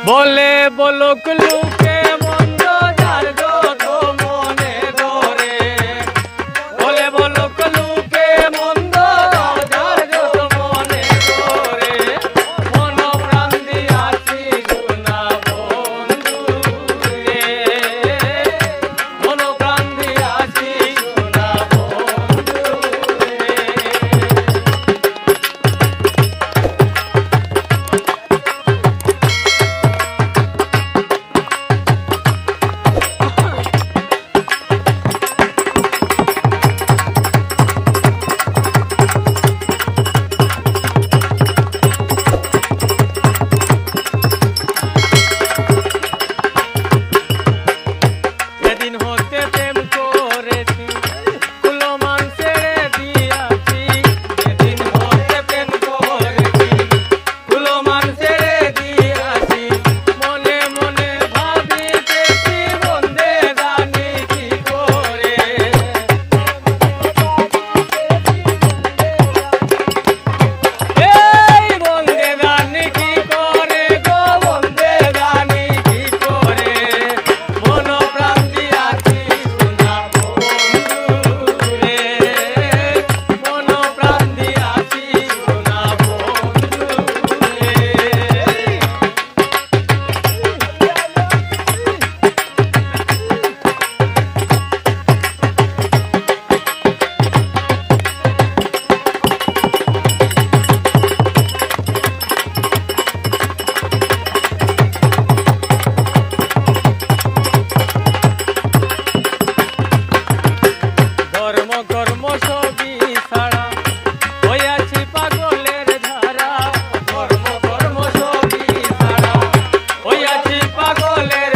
বলে বলুক লোকে মন্দ যার যত মনে ধরে, বলে বলুক লোকে মন্দ যার যত মনে ধরে, মন প্রাণ দিয়াছি সোনা বন্ধু রে, মন প্রাণ দিয়াছি সোনা বন্ধু রে। যেদিন হতে প্রেম করেছি কুলো মান ছেড়ে দিয়াছি, যেদিন হতে প্রেম করেছি কুলো মান ছেড়ে দিয়াছি, মনে মনে ভাবিতেছি বন্দে জানি কি করে, এই বন্দে জানি কি করে গো, বন্দে জানি কি করে, মন প্রাণ দিয়াছি সোনা বন্ধু রে, মন প্রাণ দিয়াছি সোনা বন্ধু রে। ধর্ম কর্ম সবই ছাড়া হইয়াছি পাগলের ধারা, ধর্ম কর্ম সবই ছাড়া হইয়াছি পাগলের